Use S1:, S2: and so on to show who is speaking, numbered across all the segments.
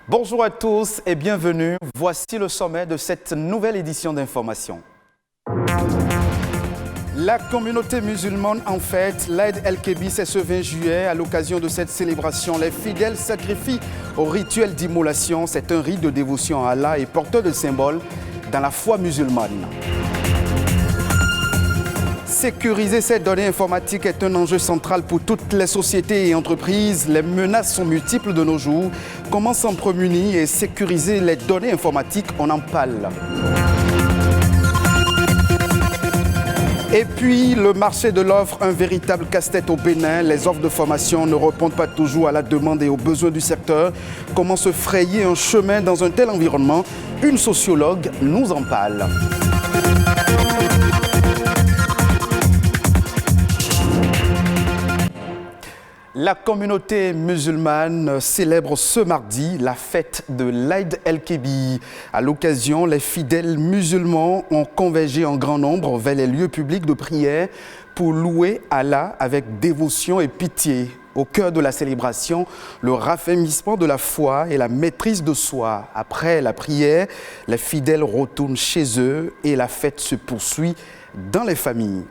S1: Bonjour à tous et bienvenue. Voici le sommet de cette nouvelle édition d'Information. La communauté musulmane en fête, l'Aïd el-Kébir, c'est ce 20 juillet. À l'occasion de cette célébration, les fidèles sacrifient au rituel d'immolation. C'est un rite de dévotion à Allah et porteur de symboles dans la foi musulmane. Sécuriser ces données informatiques est un enjeu central pour toutes les sociétés et entreprises. Les menaces sont multiples de nos jours. Comment s'en prémunir et sécuriser les données informatiques? On en parle. Et puis, le marché de l'offre, un véritable casse-tête au Bénin. Les offres de formation ne répondent pas toujours à la demande et aux besoins du secteur. Comment se frayer un chemin dans un tel environnement? Une sociologue nous en parle. La communauté musulmane célèbre ce mardi la fête de l'Aïd el-Kébir. À l'occasion, les fidèles musulmans ont convergé en grand nombre vers les lieux publics de prière pour louer Allah avec dévotion et pitié. Au cœur de la célébration, le raffermissement de la foi et la maîtrise de soi. Après la prière, les fidèles retournent chez eux et la fête se poursuit dans les familles.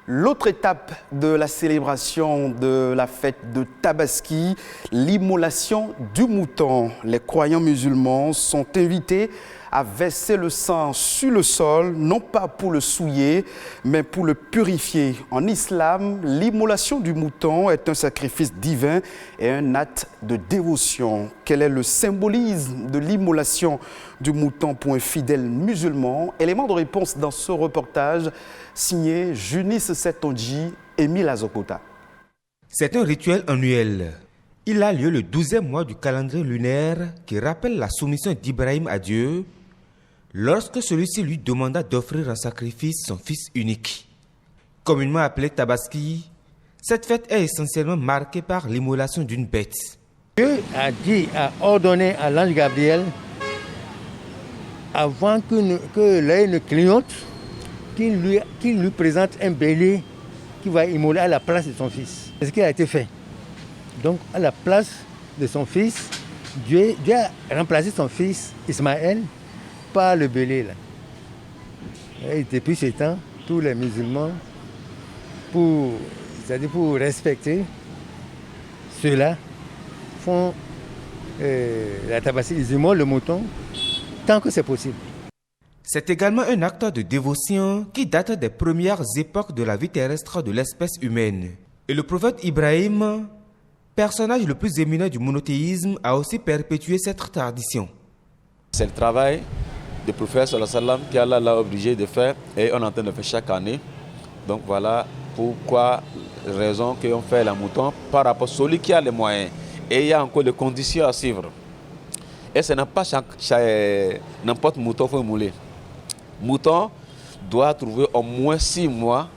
S1: L'autre étape de la célébration de la fête de Tabaski, l'immolation du mouton. Les croyants musulmans sont invités à verser le sang sur le sol, non pas pour le souiller, mais pour le purifier. En islam, l'immolation du mouton est un sacrifice divin et un acte de dévotion. Quel est le symbolisme de l'immolation du mouton pour un fidèle musulman? Élément de réponse dans ce reportage signé Junis Setondji et Émile Azokota.
S2: C'est un rituel annuel. Il a lieu le 12e mois du calendrier lunaire qui rappelle la soumission d'Ibrahim à Dieu lorsque celui-ci lui demanda d'offrir en sacrifice son fils unique. Communément appelée Tabaski, cette fête est essentiellement marquée par l'immolation d'une bête.
S3: Dieu a ordonné à l'ange Gabriel, avant que l'œil ne clignote, qu'il lui présente un bélier qui va immoler à la place de son fils. C'est ce qui a été fait. Donc, à la place de son fils, Dieu a remplacé son fils Ismaël par le bélier. Là. Et depuis ce temps, tous les musulmans, pour respecter cela, font la tabaski, ils immolent le mouton tant que c'est possible.
S2: C'est également un acte de dévotion qui date des premières époques de la vie terrestre de l'espèce humaine. Et le prophète Ibrahim, personnage le plus éminent du monothéisme, a aussi perpétué cette tradition.
S4: C'est le travail du prophète qu'Allah l'a obligé de faire et on est en train de faire chaque année. Donc voilà pourquoi, raison qu'on fait la mouton par rapport à celui qui a les moyens. Et il y a encore des conditions à suivre. Et ce n'est pas n'importe mouton qu'il faut mouler. Mouton doit trouver au moins 6 mois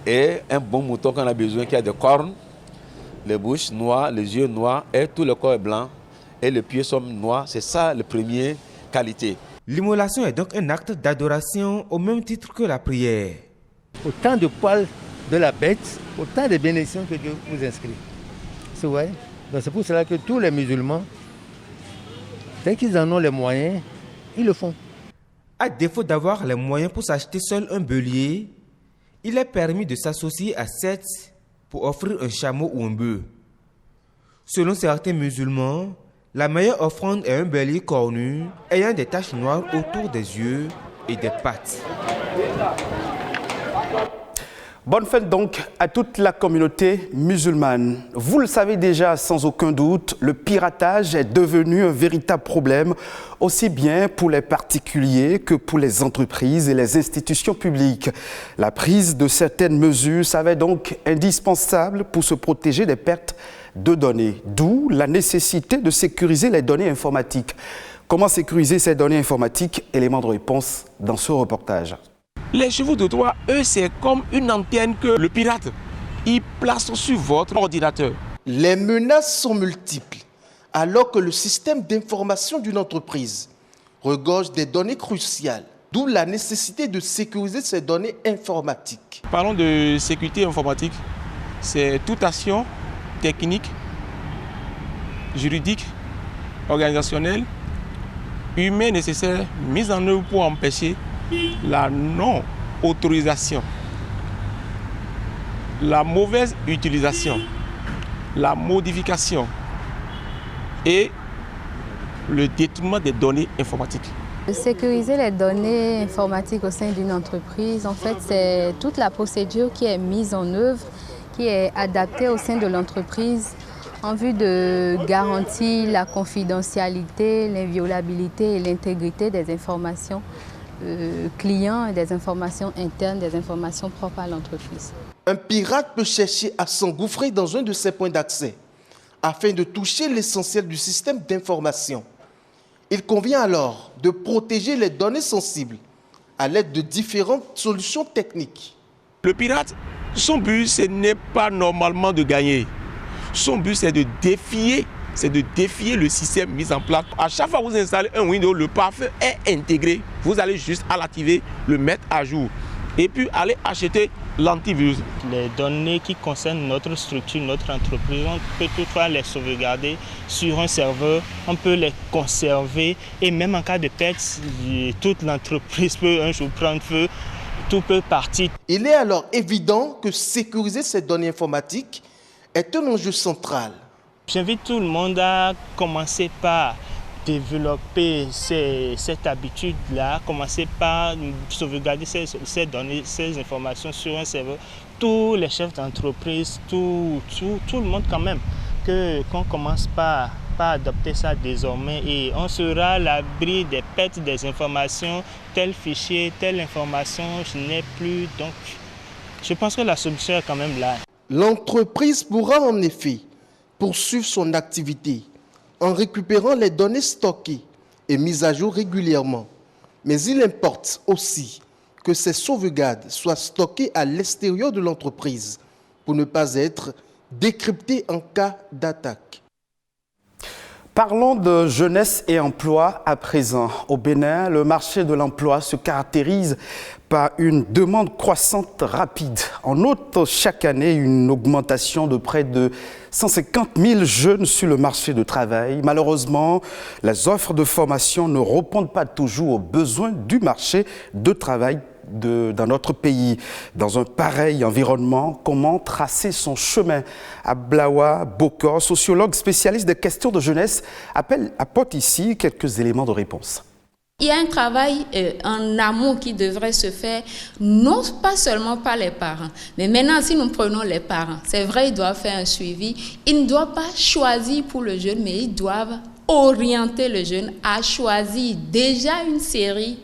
S4: et un bon mouton qu'on a besoin qui a des cornes, les bouches noires, les yeux noirs et tout le corps est blanc et les pieds sont noirs. C'est ça la première qualité.
S2: L'immolation est donc un acte d'adoration au même titre que la prière.
S3: Autant de poils de la bête, autant de bénédictions que Dieu vous inscrit. C'est vrai. Donc c'est pour cela que tous les musulmans, dès qu'ils en ont les moyens, ils le font.
S2: À défaut d'avoir les moyens pour s'acheter seul un bélier, il est permis de s'associer à 7 pour offrir un chameau ou un bœuf. Selon certains musulmans, la meilleure offrande est un bélier cornu ayant des taches noires autour des yeux et des pattes.
S1: Bonne fête donc à toute la communauté musulmane. Vous le savez déjà sans aucun doute, le piratage est devenu un véritable problème, aussi bien pour les particuliers que pour les entreprises et les institutions publiques. La prise de certaines mesures s'avère donc indispensable pour se protéger des pertes de données, d'où la nécessité de sécuriser les données informatiques. Comment sécuriser ces données informatiques? Élément de réponse dans ce reportage.
S5: Les chevaux de Troie, eux, c'est comme une antenne que le pirate, il place sur votre ordinateur.
S6: Les menaces sont multiples, alors que le système d'information d'une entreprise regorge des données cruciales, d'où la nécessité de sécuriser ces données informatiques.
S5: Parlons de sécurité informatique, c'est toute action technique juridiques, organisationnelles, humaines nécessaires mises en œuvre pour empêcher la non-autorisation, la mauvaise utilisation, la modification et le détournement des données informatiques.
S7: Sécuriser les données informatiques au sein d'une entreprise, en fait, c'est toute la procédure qui est mise en œuvre, qui est adaptée au sein de l'entreprise en vue de garantir la confidentialité, l'inviolabilité et l'intégrité des informations clients et des informations internes, des informations propres à l'entreprise.
S6: Un pirate peut chercher à s'engouffrer dans un de ces points d'accès afin de toucher l'essentiel du système d'information. Il convient alors de protéger les données sensibles à l'aide de différentes solutions techniques.
S5: Le pirate, son but, ce n'est pas normalement de gagner. Son but, c'est de défier le système mis en place. À chaque fois que vous installez un Windows, le pare-feu est intégré. Vous allez juste à l'activer, le mettre à jour et puis aller acheter l'antivirus.
S8: Les données qui concernent notre structure, notre entreprise, on peut toutefois les sauvegarder sur un serveur, on peut les conserver et même en cas de perte, toute l'entreprise peut un jour prendre feu, tout peut partir.
S6: Il est alors évident que sécuriser ces données informatiques est un enjeu central.
S8: J'invite tout le monde à commencer par développer cette habitude-là, commencer par sauvegarder ces données, ces informations sur un serveur. Tous les chefs d'entreprise, tout le monde quand même, qu'on commence par adopter ça désormais et on sera à l'abri des pertes des informations, tel fichier, telle information, je n'ai plus. Donc, je pense que la solution est quand même là.
S6: L'entreprise pourra en effet poursuivre son activité en récupérant les données stockées et mises à jour régulièrement. Mais il importe aussi que ces sauvegardes soient stockées à l'extérieur de l'entreprise pour ne pas être décryptées en cas d'attaque.
S1: Parlons de jeunesse et emploi à présent. Au Bénin, le marché de l'emploi se caractérise par une demande croissante rapide. On note chaque année une augmentation de près de 150 000 jeunes sur le marché du travail. Malheureusement, les offres de formation ne répondent pas toujours aux besoins du marché de travail dans notre pays. Dans un pareil environnement, comment tracer son chemin? Ablawa Bokor, sociologue spécialiste des questions de jeunesse, apporte ici quelques éléments de réponse.
S9: Il y a un travail en amont qui devrait se faire, non pas seulement par les parents, mais maintenant si nous prenons les parents, c'est vrai, ils doivent faire un suivi, ils ne doivent pas choisir pour le jeune, mais ils doivent orienter le jeune à choisir déjà une série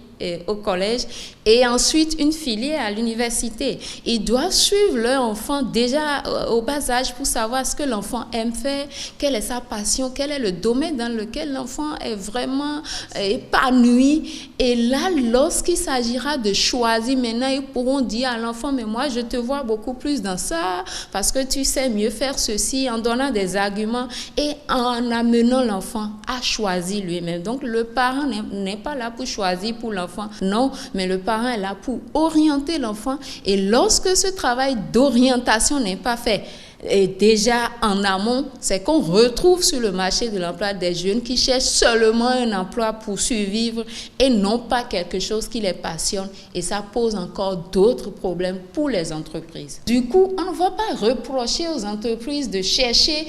S9: au collège et ensuite une filière à l'université. Ils doivent suivre leur enfant déjà au bas âge pour savoir ce que l'enfant aime faire, quelle est sa passion, quel est le domaine dans lequel l'enfant est vraiment épanoui. Et là, lorsqu'il s'agira de choisir, maintenant, ils pourront dire à l'enfant, mais moi, je te vois beaucoup plus dans ça parce que tu sais mieux faire ceci, en donnant des arguments et en amenant l'enfant à choisir lui-même. Donc, le parent n'est pas là pour choisir pour l'enfant, non, mais le parent est là pour orienter l'enfant. Et lorsque ce travail d'orientation n'est pas fait, et déjà en amont, c'est qu'on retrouve sur le marché de l'emploi des jeunes qui cherchent seulement un emploi pour survivre et non pas quelque chose qui les passionne. Et ça pose encore d'autres problèmes pour les entreprises. Du coup, on ne va pas reprocher aux entreprises de chercher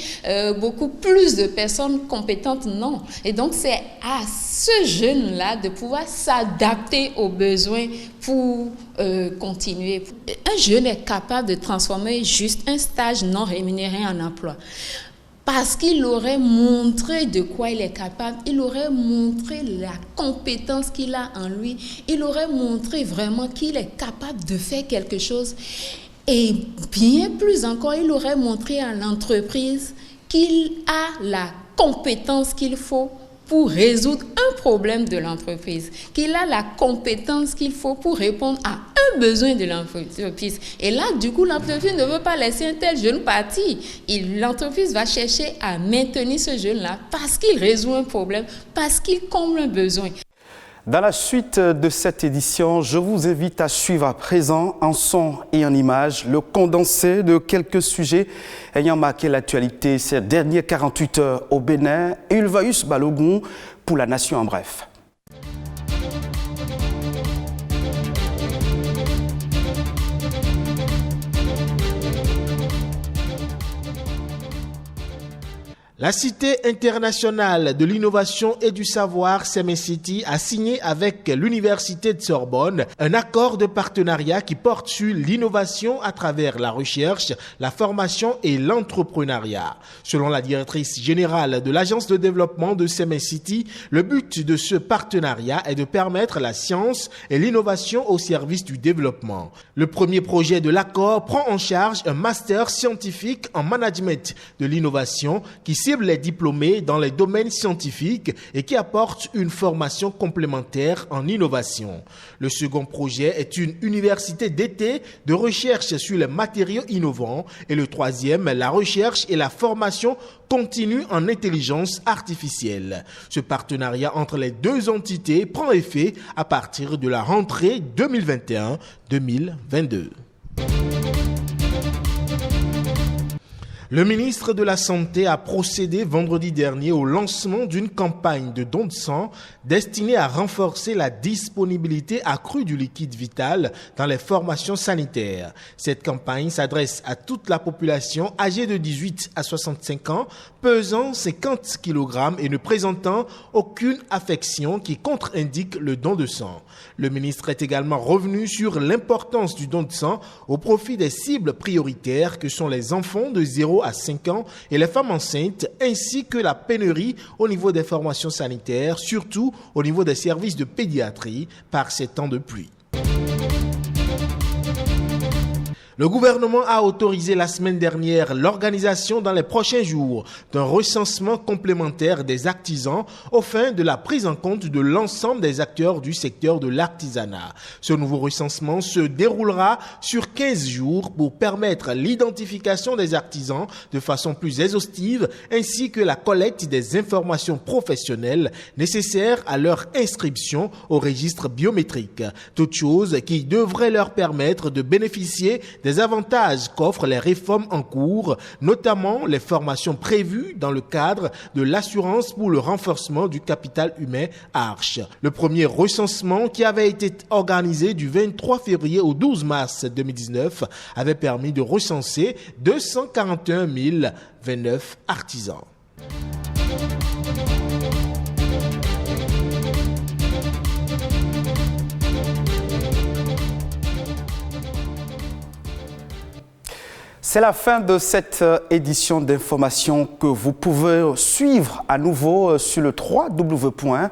S9: beaucoup plus de personnes compétentes, non. Et donc, c'est à ce jeune-là de pouvoir s'adapter aux besoins pour continuer. Un jeune est capable de transformer juste un stage non rémunéré en emploi. Parce qu'il aurait montré de quoi il est capable, il aurait montré la compétence qu'il a en lui, il aurait montré vraiment qu'il est capable de faire quelque chose. Et bien plus encore, il aurait montré à l'entreprise qu'il a la compétence qu'il faut pour résoudre un problème de l'entreprise, qu'il a la compétence qu'il faut pour répondre à un besoin de l'entreprise. Et là, du coup, l'entreprise ne veut pas laisser un tel jeune partir. L'entreprise va chercher à maintenir ce jeune-là parce qu'il résout un problème, parce qu'il comble un besoin.
S1: Dans la suite de cette édition, je vous invite à suivre à présent en son et en images le condensé de quelques sujets ayant marqué l'actualité ces dernières 48 heures au Bénin. Ulvaeus Balogun pour La Nation en bref.
S10: La Cité internationale de l'innovation et du savoir, CEMECITI, a signé avec l'Université de Sorbonne un accord de partenariat qui porte sur l'innovation à travers la recherche, la formation et l'entrepreneuriat. Selon la directrice générale de l'Agence de développement de CEMECITI, le but de ce partenariat est de permettre la science et l'innovation au service du développement. Le premier projet de l'accord prend en charge un master scientifique en management de l'innovation qui cible les diplômés dans les domaines scientifiques et qui apporte une formation complémentaire en innovation. Le second projet est une université d'été de recherche sur les matériaux innovants et le troisième, la recherche et la formation continue en intelligence artificielle. Ce partenariat entre les deux entités prend effet à partir de la rentrée 2021-2022. Le ministre de la Santé a procédé vendredi dernier au lancement d'une campagne de don de sang destinée à renforcer la disponibilité accrue du liquide vital dans les formations sanitaires. Cette campagne s'adresse à toute la population âgée de 18 à 65 ans, pesant 50 kg et ne présentant aucune affection qui contre-indique le don de sang. Le ministre est également revenu sur l'importance du don de sang au profit des cibles prioritaires que sont les enfants de 0 à 5 ans et les femmes enceintes, ainsi que la pénurie au niveau des formations sanitaires, surtout au niveau des services de pédiatrie par ces temps de pluie. Le gouvernement a autorisé la semaine dernière l'organisation dans les prochains jours d'un recensement complémentaire des artisans aux fins de la prise en compte de l'ensemble des acteurs du secteur de l'artisanat. Ce nouveau recensement se déroulera sur 15 jours pour permettre l'identification des artisans de façon plus exhaustive ainsi que la collecte des informations professionnelles nécessaires à leur inscription au registre biométrique. Toute chose qui devrait leur permettre de bénéficier des avantages qu'offrent les réformes en cours, notamment les formations prévues dans le cadre de l'assurance pour le renforcement du capital humain ARCHE. Le premier recensement qui avait été organisé du 23 février au 12 mars 2019 avait permis de recenser 241 029 artisans.
S1: C'est la fin de cette édition d'information que vous pouvez suivre à nouveau sur le www.ortb.bj.